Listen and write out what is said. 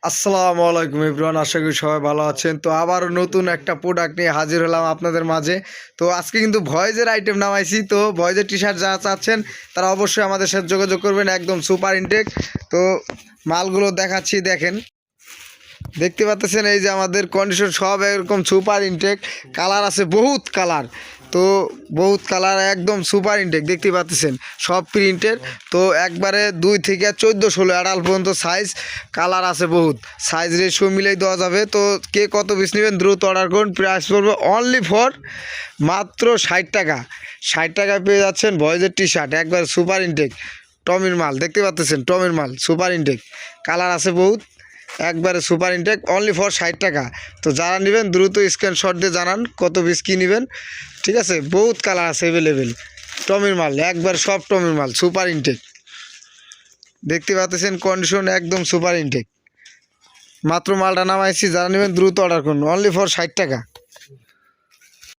আসসালামু আলাইকুম এভরিওয়ান, আশা করি সবাই ভালো আছেন। তো আবারও নতুন একটা প্রোডাক্ট নিয়ে হাজির হলাম আপনাদের মাঝে। তো আজকে কিন্তু ভয়েজের আইটেম নামাইছি। তো ভয়েজের টি শার্ট যারা চাচ্ছেন তারা অবশ্যই আমাদের সাথে যোগাযোগ করবেন, একদম সুপার ইনটেক। তো মালগুলো দেখাচ্ছি, দেখেন, দেখতে পাচ্ছেন এই যে আমাদের কন্ডিশন সব এরকম সুপার ইনটেক। কালার আছে বহুত কালার, তো বহুত কালার, একদম সুপার ইনটেক দেখতে পাচ্ছেন, সব প্রিন্টের। তো একবারে 2 থেকে 14-16 অ্যাডাল্ট পর্যন্ত সাইজ, কালার আছে বহুত, সাইজ রেশিও মিলেই দেওয়া যাবে। তো কে কত পিস নেবেন দ্রুত অর্ডার করুন। প্রাইস পড়বে অনলি ফর মাত্র 60 টাকা। 60 টাকায় পেয়ে যাচ্ছেন ভয়েজের টি শার্ট, একবারে সুপার ইনটেক টমির মাল, দেখতে পাচ্ছেন টমির মাল সুপার ইনটেক, কালার আছে বহুত, একবারে সুপার ইনটেক অনলি ফর 60 টাকা। তো যারা নেবেন দ্রুত স্ক্রিনশট দিয়ে জানান কত পিস কী নেবেন, ঠিক আছে। বহুত কালার আছে অ্যাভেলেবেল, টমির মাল, একবার সব টমির মাল সুপার ইনটেক, দেখতে পাচ্ছেন কন্ডিশন একদম সুপার ইনটেক। মাত্র মালটা নামাইছি, যারা নেবেন দ্রুত অর্ডার করুন অনলি ফর 60 টাকা।